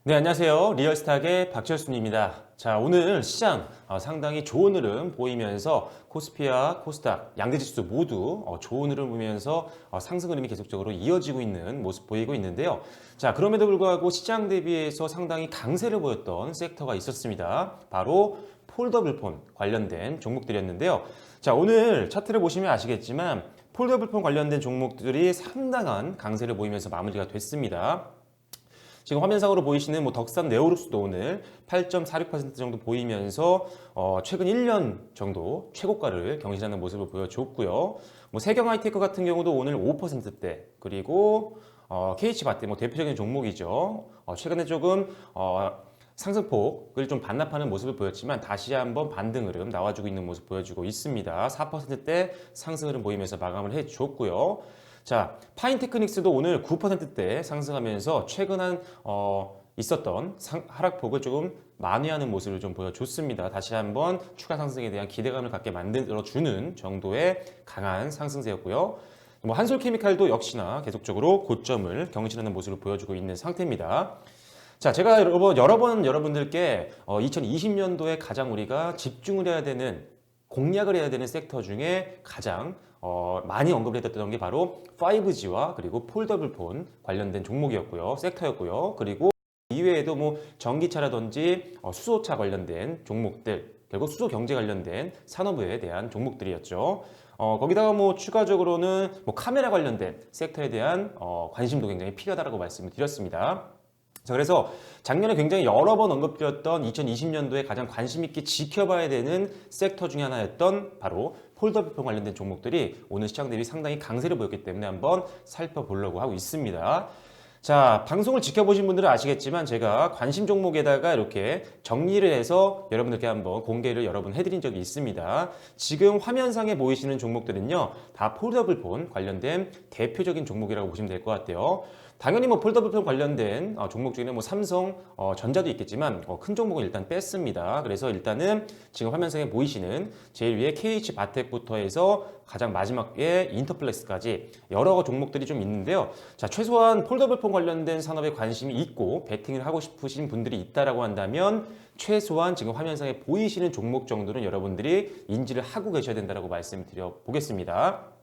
네, 안녕하세요. 리얼스탁의 박철순입니다. 자, 오늘 시장 상당히 좋은 흐름 보이면서 코스피와 코스닥, 양대지수 모두 좋은 흐름 보이면서 상승 흐름이 계속적으로 이어지고 있는 모습 보이고 있는데요. 자, 그럼에도 불구하고 시장 대비해서 상당히 강세를 보였던 섹터가 있었습니다. 바로 폴더블폰 관련된 종목들이었는데요. 자, 오늘 차트를 보시면 아시겠지만 폴더블폰 관련된 종목들이 상당한 강세를 보이면서 마무리가 됐습니다. 지금 화면상으로 보이시는 덕산 네오룩스도 오늘 8.46% 정도 보이면서 최근 1년 정도 최고가를 경신하는 모습을 보여줬고요. 세경 하이테크 같은 경우도 오늘 5%대, 그리고 KH바테 대표적인 종목이죠. 최근에 조금 상승폭을 좀 반납하는 모습을 보였지만 다시 한번 반등 흐름 나와주고 있는 모습 보여주고 있습니다. 4%대 상승 흐름 보이면서 마감을 해줬고요. 자, 파인테크닉스도 오늘 9%대 상승하면서 최근 있었던 하락폭을 조금 만회하는 모습을 좀 보여줬습니다. 다시 한번 추가 상승에 대한 기대감을 갖게 만들어주는 정도의 강한 상승세였고요. 한솔케미칼도 역시나 계속적으로 고점을 경신하는 모습을 보여주고 있는 상태입니다. 자, 제가 여러 번 여러분들께 2020년도에 가장 우리가 집중을 해야 되는, 공략을 해야 되는 섹터 중에 가장 많이 언급을 했던 게 바로 5G와 그리고 폴더블폰 관련된 종목이었고요. 섹터였고요. 그리고 이외에도 전기차라든지 수소차 관련된 종목들, 결국 수소 경제 관련된 산업에 대한 종목들이었죠. 거기다가 추가적으로는 카메라 관련된 섹터에 대한 관심도 굉장히 필요하다고 말씀을 드렸습니다. 자, 그래서 작년에 굉장히 여러 번 언급드렸던 2020년도에 가장 관심 있게 지켜봐야 되는 섹터 중에 하나였던 바로 폴더블폰 관련된 종목들이 오늘 시장 대비 상당히 강세를 보였기 때문에 한번 살펴보려고 하고 있습니다. 자, 방송을 지켜보신 분들은 아시겠지만 제가 관심 종목에다가 이렇게 정리를 해서 여러분들께 한번 공개를 여러 번 해드린 적이 있습니다. 지금 화면상에 보이시는 종목들은요, 다 폴더블폰 관련된 대표적인 종목이라고 보시면 될 것 같아요. 당연히 폴더블폰 관련된 종목 중에는 삼성 전자도 있겠지만 큰 종목은 일단 뺐습니다. 그래서 일단은 지금 화면상에 보이시는 제일 위에 KH바텍부터 해서 가장 마지막에 인터플렉스까지 여러 종목들이 좀 있는데요. 자, 최소한 폴더블폰 관련된 산업에 관심이 있고 베팅을 하고 싶으신 분들이 있다라고 한다면 최소한 지금 화면상에 보이시는 종목 정도는 여러분들이 인지를 하고 계셔야 된다고 말씀드려 보겠습니다.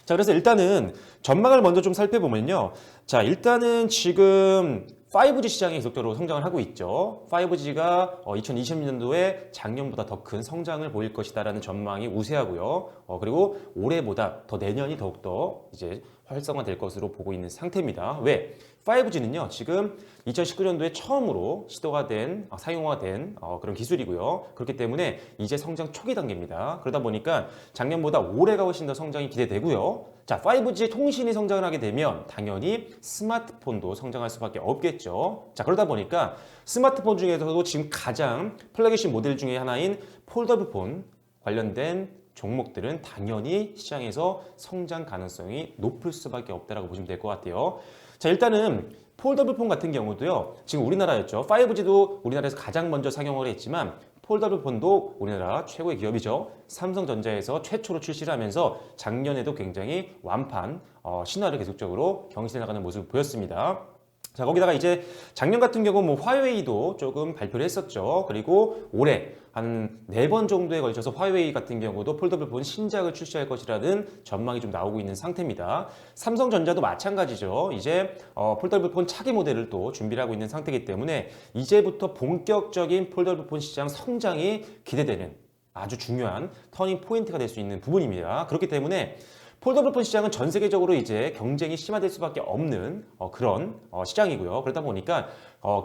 자, 그래서 일단은 전망을 먼저 좀 살펴보면요. 자, 일단은 지금 5G 시장이 계속적으로 성장을 하고 있죠. 5G가 2020년도에 작년보다 더 큰 성장을 보일 것이다라는 전망이 우세하고요. 그리고 올해보다 더 내년이 더욱더 이제 활성화될 것으로 보고 있는 상태입니다. 왜? 5G는요, 지금 2019년도에 처음으로 시도가 된, 사용화된 그런 기술이고요. 그렇기 때문에 이제 성장 초기 단계입니다. 그러다 보니까 작년보다 올해가 훨씬 더 성장이 기대되고요. 자, 5G 통신이 성장을 하게 되면 당연히 스마트폰도 성장할 수밖에 없겠죠. 자, 그러다 보니까 스마트폰 중에서도 지금 가장 플래그십 모델 중에 하나인 폴더블폰 관련된 종목들은 당연히 시장에서 성장 가능성이 높을 수밖에 없다라고 보시면 될 것 같아요. 자, 일단은 폴더블폰 같은 경우도요, 지금 우리나라였죠. 5G도 우리나라에서 가장 먼저 상용을 했지만 폴더블폰도 우리나라 최고의 기업이죠. 삼성전자에서 최초로 출시를 하면서 작년에도 굉장히 완판 신화를 계속적으로 경신해 나가는 모습을 보였습니다. 자, 거기다가 이제 작년 같은 경우 화웨이도 조금 발표를 했었죠. 그리고 올해 한 4번 정도에 걸쳐서 화웨이 같은 경우도 폴더블폰 신작을 출시할 것이라는 전망이 좀 나오고 있는 상태입니다. 삼성전자도 마찬가지죠. 이제 폴더블폰 차기 모델을 또 준비를 하고 있는 상태이기 때문에 이제부터 본격적인 폴더블폰 시장 성장이 기대되는 아주 중요한 터닝 포인트가 될 수 있는 부분입니다. 그렇기 때문에 폴더블폰 시장은 전 세계적으로 이제 경쟁이 심화될 수밖에 없는 그런 시장이고요. 그러다 보니까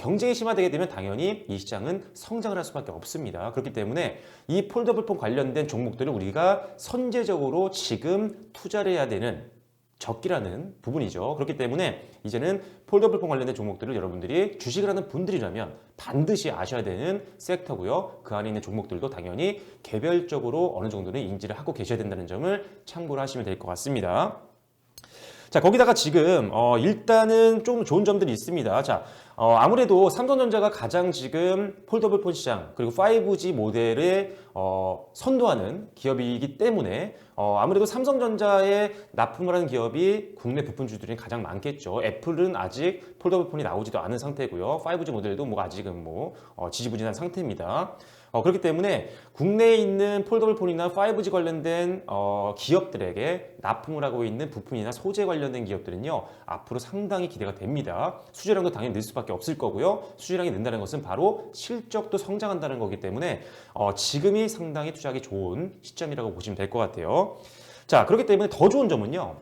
경쟁이 심화되게 되면 당연히 이 시장은 성장을 할 수밖에 없습니다. 그렇기 때문에 이 폴더블폰 관련된 종목들을 우리가 선제적으로 지금 투자를 해야 되는 적기라는 부분이죠. 그렇기 때문에 이제는 폴더블폰 관련된 종목들을 여러분들이 주식을 하는 분들이라면 반드시 아셔야 되는 섹터고요. 그 안에 있는 종목들도 당연히 개별적으로 어느 정도는 인지를 하고 계셔야 된다는 점을 참고를 하시면 될 것 같습니다. 자, 거기다가 지금 일단은 좀 좋은 점들이 있습니다. 자, 아무래도 삼성전자가 가장 지금 폴더블폰 시장 그리고 5G 모델을 선도하는 기업이기 때문에 아무래도 삼성전자에 납품을 하는 기업이 국내 부품주들이 가장 많겠죠. 애플은 아직 폴더블 폰이 나오지도 않은 상태고요. 5G 모델도 뭐 아직은 지지부진한 상태입니다. 그렇기 때문에 국내에 있는 폴더블 폰이나 5G 관련된 기업들에게 납품을 하고 있는 부품이나 소재 관련된 기업들은요, 앞으로 상당히 기대가 됩니다. 수주량도 당연히 늘 수밖에 없을 거고요. 수주량이 는다는 것은 바로 실적도 성장한다는 거기 때문에 지금이 상당히 투자하기 좋은 시점이라고 보시면 될 것 같아요. 자, 그렇기 때문에 더 좋은 점은요.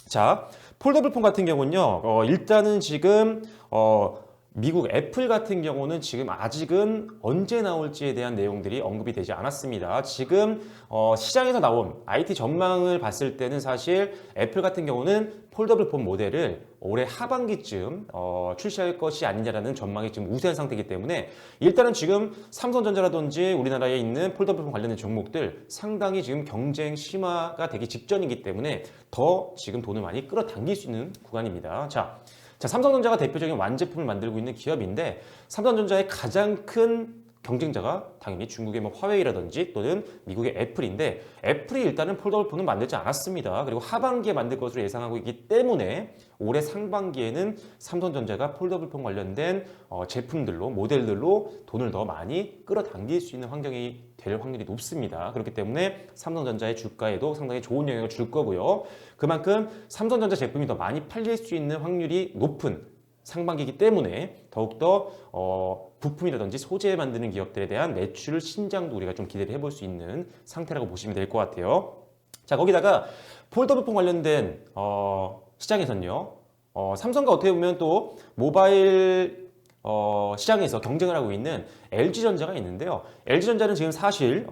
자, 폴더블 폰 같은 경우는요, 일단은 지금 미국 애플 같은 경우는 지금 아직은 언제 나올지에 대한 내용들이 언급이 되지 않았습니다. 지금 시장에서 나온 IT 전망을 봤을 때는 사실 애플 같은 경우는 폴더블 폰 모델을 올해 하반기쯤 출시할 것이 아니냐라는 전망이 지금 우세한 상태이기 때문에 일단은 지금 삼성전자라든지 우리나라에 있는 폴더블 폰 관련된 종목들 상당히 지금 경쟁 심화가 되기 직전이기 때문에 더 지금 돈을 많이 끌어당길 수 있는 구간입니다. 자, 삼성전자가 대표적인 완제품을 만들고 있는 기업인데 삼성전자의 가장 큰 경쟁자가 당연히 중국의 화웨이라든지 또는 미국의 애플인데 애플이 일단은 폴더블 폰은 만들지 않았습니다. 그리고 하반기에 만들 것으로 예상하고 있기 때문에 올해 상반기에는 삼성전자가 폴더블 폰 관련된 제품들로 모델들로 돈을 더 많이 끌어당길 수 있는 환경이 될 확률이 높습니다. 그렇기 때문에 삼성전자의 주가에도 상당히 좋은 영향을 줄 거고요. 그만큼 삼성전자 제품이 더 많이 팔릴 수 있는 확률이 높은 상반기이기 때문에 더욱더 부품이라든지 소재 만드는 기업들에 대한 매출 신장도 우리가 좀 기대를 해볼 수 있는 상태라고 보시면 될 것 같아요. 자, 거기다가 폴더블 폰 관련된 시장에서는요. 삼성과 어떻게 보면 또 모바일 시장에서 경쟁을 하고 있는 LG전자가 있는데요. LG전자는 지금 사실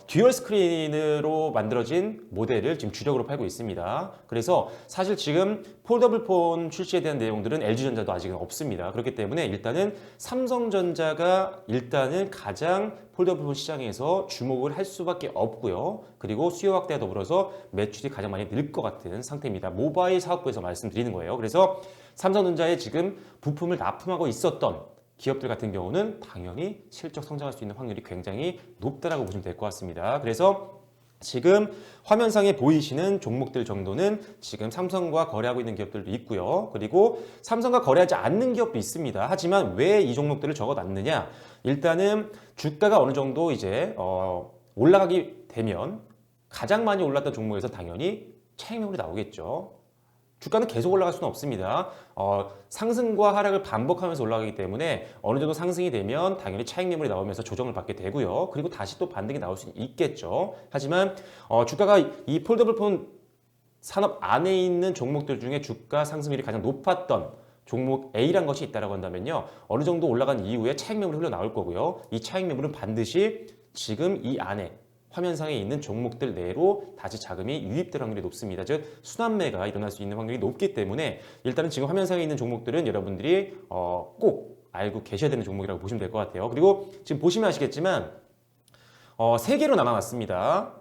듀얼 스크린으로 만들어진 모델을 지금 주력으로 팔고 있습니다. 그래서 사실 지금 폴더블 폰 출시에 대한 내용들은 LG전자도 아직은 없습니다. 그렇기 때문에 일단은 삼성전자가 일단은 가장 폴더블 폰 시장에서 주목을 할 수밖에 없고요. 그리고 수요 확대와 더불어서 매출이 가장 많이 늘 것 같은 상태입니다. 모바일 사업부에서 말씀드리는 거예요. 그래서 삼성전자에 지금 부품을 납품하고 있었던 기업들 같은 경우는 당연히 실적 성장할 수 있는 확률이 굉장히 높다라고 보시면 될 것 같습니다. 그래서 지금 화면상에 보이시는 종목들 정도는 지금 삼성과 거래하고 있는 기업들도 있고요. 그리고 삼성과 거래하지 않는 기업도 있습니다. 하지만 왜 이 종목들을 적어놨느냐? 일단은 주가가 어느 정도 이제 올라가게 되면 가장 많이 올랐던 종목에서 당연히 차익 매물이 나오겠죠. 주가는 계속 올라갈 수는 없습니다. 상승과 하락을 반복하면서 올라가기 때문에 어느 정도 상승이 되면 당연히 차익 매물이 나오면서 조정을 받게 되고요. 그리고 다시 또 반등이 나올 수 있겠죠. 하지만 주가가 이 폴더블 폰 산업 안에 있는 종목들 중에 주가 상승률이 가장 높았던 종목 A란 것이 있다고 한다면요. 어느 정도 올라간 이후에 차익 매물이 흘러나올 거고요. 이 차익 매물은 반드시 지금 이 안에 화면상에 있는 종목들 내로 다시 자금이 유입될 확률이 높습니다. 즉 순환매가 일어날 수 있는 확률이 높기 때문에 일단은 지금 화면상에 있는 종목들은 여러분들이 꼭 알고 계셔야 되는 종목이라고 보시면 될 것 같아요. 그리고 지금 보시면 아시겠지만 세 개로 나눠놨습니다.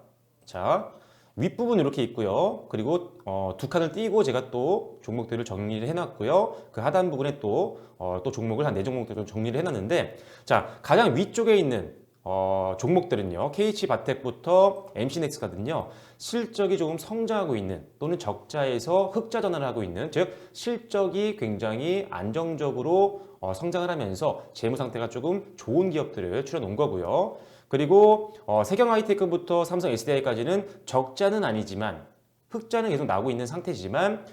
자, 윗부분 이렇게 있고요. 그리고 두 칸을 띄고 제가 또 종목들을 정리를 해놨고요. 그 하단 부분에 또 종목을 한 4종목들을 정리를 해놨는데 자, 가장 위쪽에 있는 종목들은요. KH바텍부터 MC넥스거든요. 실적이 조금 성장하고 있는 또는 적자에서 흑자 전환을 하고 있는 즉 실적이 굉장히 안정적으로 성장을 하면서 재무 상태가 조금 좋은 기업들을 추려놓은 거고요. 그리고 세경하이테크부터 삼성 SDI까지는 적자는 아니지만 흑자는 계속 나오고 있는 상태지만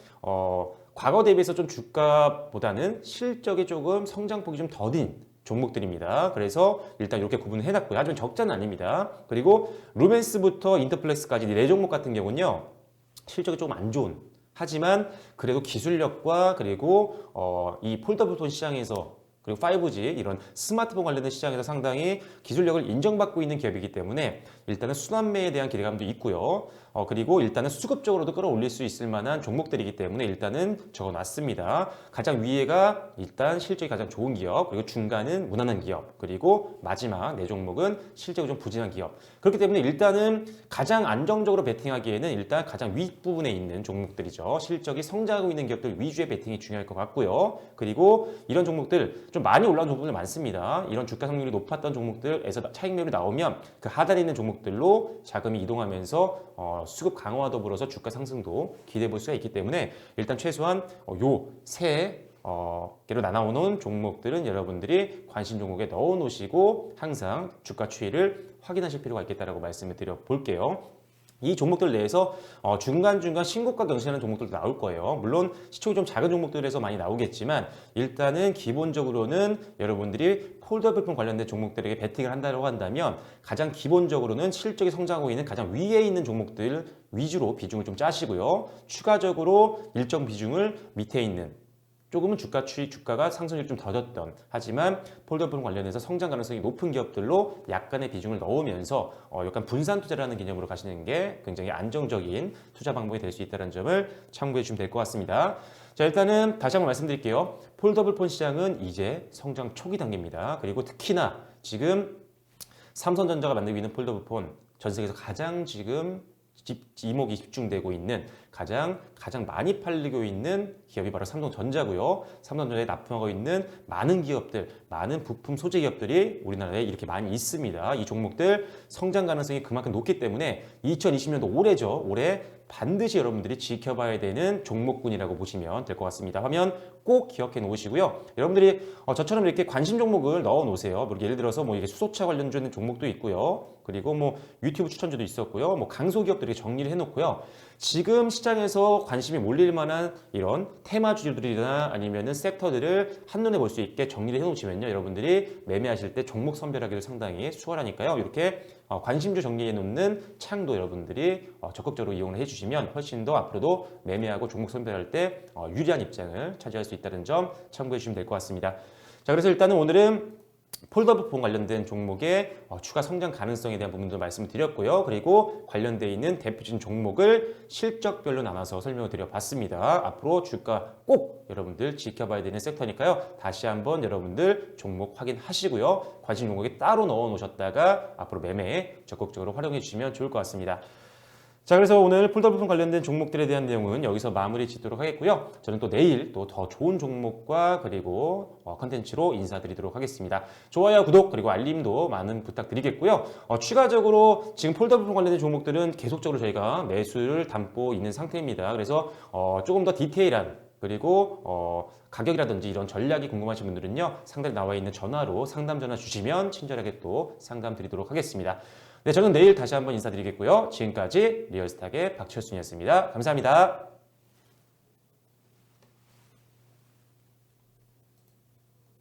과거 대비해서 좀 주가보다는 실적이 조금 성장폭이 좀 더딘 종목들입니다. 그래서 일단 이렇게 구분을 해놨고요. 하지만 적자는 아닙니다. 그리고 루멘스부터 인터플렉스까지 4종목 같은 경우는요. 실적이 조금 안 좋은 하지만 그래도 기술력과 그리고 이 폴더블폰 시장에서 그리고 5G 이런 스마트폰 관련된 시장에서 상당히 기술력을 인정받고 있는 기업이기 때문에 일단은 순환매에 대한 기대감도 있고요. 그리고 일단은 수급적으로도 끌어올릴 수 있을 만한 종목들이기 때문에 일단은 적어놨습니다. 가장 위에가 일단 실적이 가장 좋은 기업, 그리고 중간은 무난한 기업, 그리고 마지막 4종목은 실적이 좀 부진한 기업. 그렇기 때문에 일단은 가장 안정적으로 베팅하기에는 일단 가장 윗부분에 있는 종목들이죠. 실적이 성장하고 있는 기업들 위주의 베팅이 중요할 것 같고요. 그리고 이런 종목들 좀 많이 올라온 종목들 많습니다. 이런 주가 성률이 높았던 종목들에서 차익 매물이 나오면 그 하단에 있는 종목들 종목들로 자금이 이동하면서 수급 강화와 더불어서 주가 상승도 기대해 볼 수가 있기 때문에 일단 최소한 요세 개로 나눠놓은 종목들은 여러분들이 관심 종목에 넣어 놓으시고 항상 주가 추이를 확인하실 필요가 있겠다라고 말씀을 드려 볼게요. 이 종목들 내에서 중간중간 신고가 경신하는 종목들도 나올 거예요. 물론 시총이 좀 작은 종목들에서 많이 나오겠지만 일단은 기본적으로는 여러분들이 폴더블폰 관련된 종목들에게 베팅을 한다고 한다면 가장 기본적으로는 실적이 성장하고 있는 가장 위에 있는 종목들 위주로 비중을 좀 짜시고요. 추가적으로 일정 비중을 밑에 있는 조금은 주가가 상승률이 좀 더뎠던 하지만 폴더폰 관련해서 성장 가능성이 높은 기업들로 약간의 비중을 넣으면서 약간 분산 투자라는 개념으로 가시는 게 굉장히 안정적인 투자 방법이 될 수 있다는 점을 참고해 주시면 될 것 같습니다. 자, 일단은 다시 한번 말씀드릴게요. 폴더블폰 시장은 이제 성장 초기 단계입니다. 그리고 특히나 지금 삼성전자가 만들고 있는 폴더블폰 전 세계에서 가장 지금 이목이 집중되고 있는 가장 많이 팔리고 있는 기업이 바로 삼성전자고요. 삼성전자에 납품하고 있는 많은 기업들, 많은 부품 소재 기업들이 우리나라에 이렇게 많이 있습니다. 이 종목들 성장 가능성이 그만큼 높기 때문에 2020년도 올해죠. 올해 반드시 여러분들이 지켜봐야 되는 종목군이라고 보시면 될 것 같습니다. 화면 꼭 기억해 놓으시고요. 여러분들이 저처럼 이렇게 관심 종목을 넣어 놓으세요. 예를 들어서 이게 수소차 관련된 종목도 있고요. 그리고 유튜브 추천주도 있었고요. 강소기업들이 정리를 해 놓고요. 지금 시장에서 관심이 몰릴 만한 이런 테마주들이나 아니면은 섹터들을 한눈에 볼 수 있게 정리를 해 놓으시면요. 여러분들이 매매하실 때 종목 선별하기도 상당히 수월하니까요. 이렇게 관심주 정리해 놓는 창도 여러분들이 적극적으로 이용을 해주시면 훨씬 더 앞으로도 매매하고 종목 선별할 때 유리한 입장을 차지할 수 있다는 점 참고해 주시면 될 것 같습니다. 자, 그래서 일단은 오늘은 폴더블폰 관련된 종목의 추가 성장 가능성에 대한 부분도 말씀을 드렸고요. 그리고 관련되어 있는 대표적인 종목을 실적별로 나눠서 설명을 드려봤습니다. 앞으로 주가 꼭 여러분들 지켜봐야 되는 섹터니까요. 다시 한번 여러분들 종목 확인하시고요. 관심 종목에 따로 넣어 놓으셨다가 앞으로 매매에 적극적으로 활용해 주시면 좋을 것 같습니다. 자, 그래서 오늘 폴더블폰 관련된 종목들에 대한 내용은 여기서 마무리 짓도록 하겠고요. 저는 또 내일 또 더 좋은 종목과 그리고 컨텐츠로 인사드리도록 하겠습니다. 좋아요, 구독, 그리고 알림도 많은 부탁드리겠고요. 추가적으로 지금 폴더블폰 관련된 종목들은 계속적으로 저희가 매수를 담고 있는 상태입니다. 그래서 조금 더 디테일한 그리고 가격이라든지 이런 전략이 궁금하신 분들은요. 상단에 나와 있는 전화로 상담 전화 주시면 친절하게 또 상담 드리도록 하겠습니다. 네, 저는 내일 다시 한번 인사드리겠고요. 지금까지 리얼스탁의 박철순이었습니다. 감사합니다.